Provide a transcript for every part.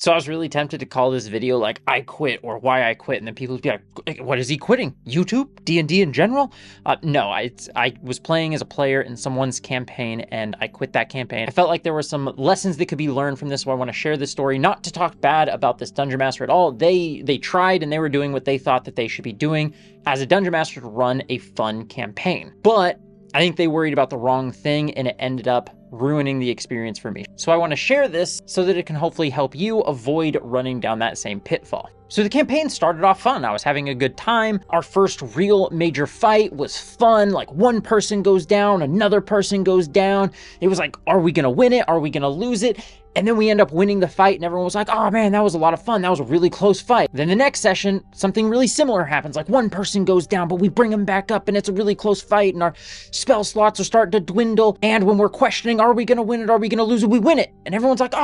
So I was really tempted to call this video like I quit or why I quit, and then people would be like, what is he quitting? YouTube? D&D in general? No, I was playing as a player in someone's campaign and I quit that campaign. I felt like there were some lessons that could be learned from this, so I want to share this story, not to talk bad about this Dungeon Master at all. They tried and they were doing what they thought that they should be doing as a Dungeon Master to run a fun campaign. But I think they worried about the wrong thing and it ended up ruining the experience for me. So I want to share this so that it can hopefully help you avoid running down that same pitfall. So the campaign started off fun. I was having a good time. Our first real major fight was fun. Like one person goes down, another person goes down. It was like, are we going to win it? Are we going to lose it? And then we end up winning the fight and everyone was like, oh man, that was a lot of fun. That was a really close fight. Then the next session, something really similar happens. Like one person goes down, but we bring them back up and it's a really close fight and our spell slots are starting to dwindle. And when we're questioning, are we going to win it? Are we going to lose it? We win it. And everyone's like,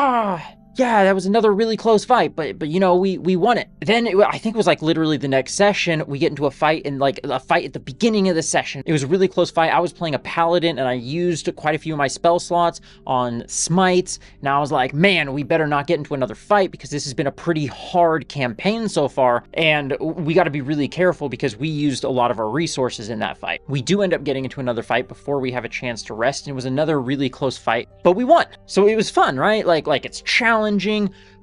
yeah, that was another really close fight, but you know, we won it. Then I think it was like literally the next session, we get into a fight and like a fight at the beginning of the session. It was a really close fight. I was playing a paladin and I used quite a few of my spell slots on smites. And I was like, man, we better not get into another fight because this has been a pretty hard campaign so far. And we got to be really careful because we used a lot of our resources in that fight. We do end up getting into another fight before we have a chance to rest. And it was another really close fight, but we won. So it was fun, right? Like it's challenging,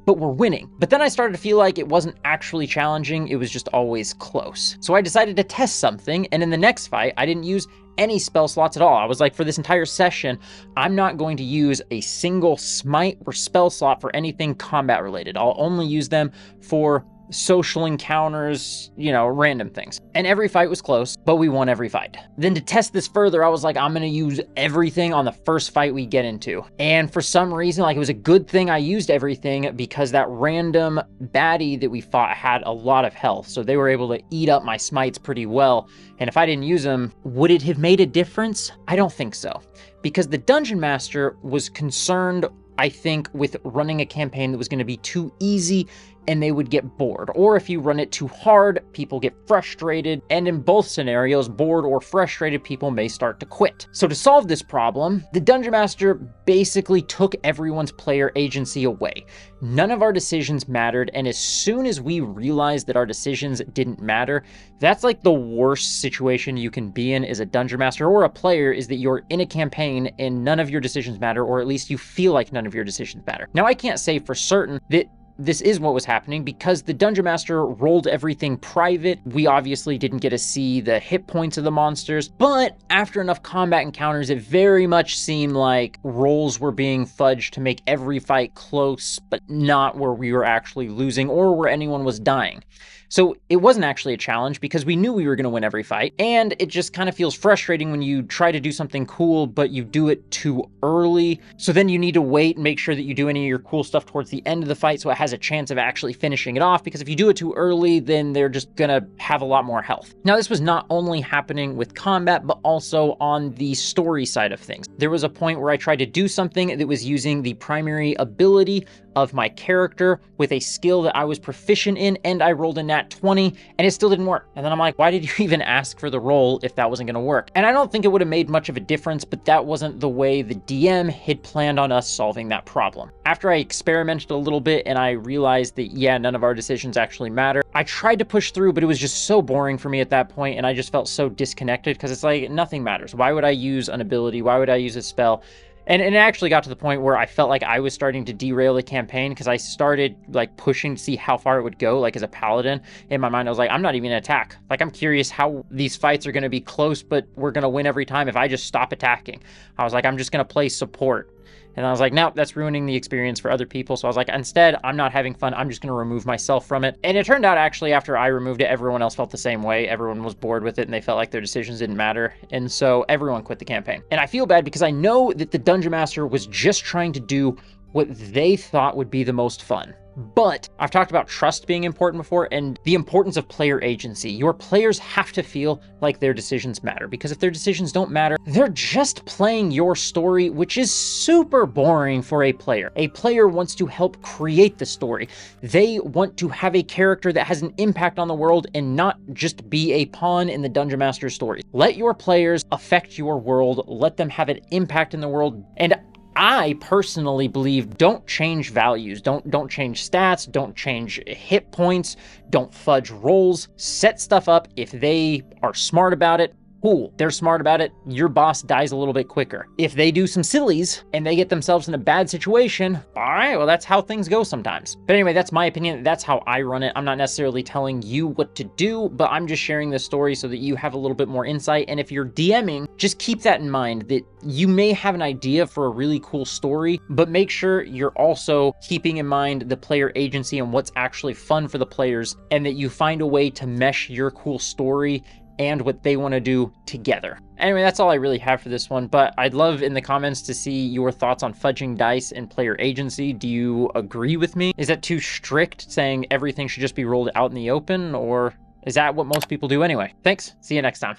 but we're winning. But then I started to feel like it wasn't actually challenging, it was just always close. So I decided to test something, and in the next fight, I didn't use any spell slots at all. I was like, for this entire session, I'm not going to use a single smite or spell slot for anything combat related. I'll only use them for social encounters, you know, random things. And every fight was close, but we won every fight. Then to test this further, I was like, I'm going to use everything on the first fight we get into. And for some reason, like it was a good thing I used everything because that random baddie that we fought had a lot of health. So they were able to eat up my smites pretty well. And if I didn't use them, would it have made a difference? I don't think so. Because the Dungeon Master was concerned, I think, with running a campaign that was going to be too easy and they would get bored. Or if you run it too hard, people get frustrated. And in both scenarios, bored or frustrated people may start to quit. So to solve this problem, the Dungeon Master basically took everyone's player agency away. None of our decisions mattered. And as soon as we realized that our decisions didn't matter, that's like the worst situation you can be in as a Dungeon Master or a player, is that you're in a campaign and none of your decisions matter, or at least you feel like none of your decisions matter. Now, I can't say for certain that this is what was happening because the Dungeon Master rolled everything private. We obviously didn't get to see the hit points of the monsters, but after enough combat encounters, it very much seemed like rolls were being fudged to make every fight close, but not where we were actually losing or where anyone was dying. So it wasn't actually a challenge because we knew we were going to win every fight. And it just kind of feels frustrating when you try to do something cool, but you do it too early. So then you need to wait and make sure that you do any of your cool stuff towards the end of the fight so it has a chance of actually finishing it off. Because if you do it too early, then they're just going to have a lot more health. Now, this was not only happening with combat, but also on the story side of things. There was a point where I tried to do something that was using the primary ability of my character with a skill that I was proficient in, and I rolled a nat 20 and it still didn't work. And then I'm like, why did you even ask for the roll if that wasn't going to work? And I don't think it would have made much of a difference, but that wasn't the way the DM had planned on us solving that problem. After I experimented a little bit and I realized that, yeah, none of our decisions actually matter, I tried to push through, but it was just so boring for me at that point, and I just felt so disconnected because it's like, nothing matters. Why would I use an ability? Why would I use a spell? And it actually got to the point where I felt like I was starting to derail the campaign because I started like pushing to see how far it would go. Like as a paladin, in my mind, I was like, I'm not even gonna attack. Like I'm curious how these fights are gonna be close, but we're gonna win every time if I just stop attacking. I was like, I'm just gonna play support. And I was like, no, that's ruining the experience for other people. So I was like, instead, I'm not having fun. I'm just going to remove myself from it. And it turned out actually after I removed it, everyone else felt the same way. Everyone was bored with it and they felt like their decisions didn't matter. And so everyone quit the campaign. And I feel bad because I know that the Dungeon Master was just trying to do what they thought would be the most fun. But I've talked about trust being important before and the importance of player agency. Your players have to feel like their decisions matter, because if their decisions don't matter, they're just playing your story, which is super boring for a player. A player wants to help create the story. They want to have a character that has an impact on the world and not just be a pawn in the Dungeon Master story. Let your players affect your world. Let them have an impact in the world. And I personally believe don't change values, don't change stats, don't change hit points, don't fudge rolls. Set stuff up. If they are smart about it, cool, they're smart about it, your boss dies a little bit quicker. If they do some sillies and they get themselves in a bad situation, all right, well, that's how things go sometimes. But anyway, that's my opinion. That's how I run it. I'm not necessarily telling you what to do, but I'm just sharing this story so that you have a little bit more insight. And if you're DMing, just keep that in mind, that you may have an idea for a really cool story, but make sure you're also keeping in mind the player agency and what's actually fun for the players, and that you find a way to mesh your cool story and what they want to do together. Anyway, that's all I really have for this one, but I'd love in the comments to see your thoughts on fudging dice and player agency. Do you agree with me? Is that too strict, saying everything should just be rolled out in the open, or is that what most people do anyway? Thanks. See you next time.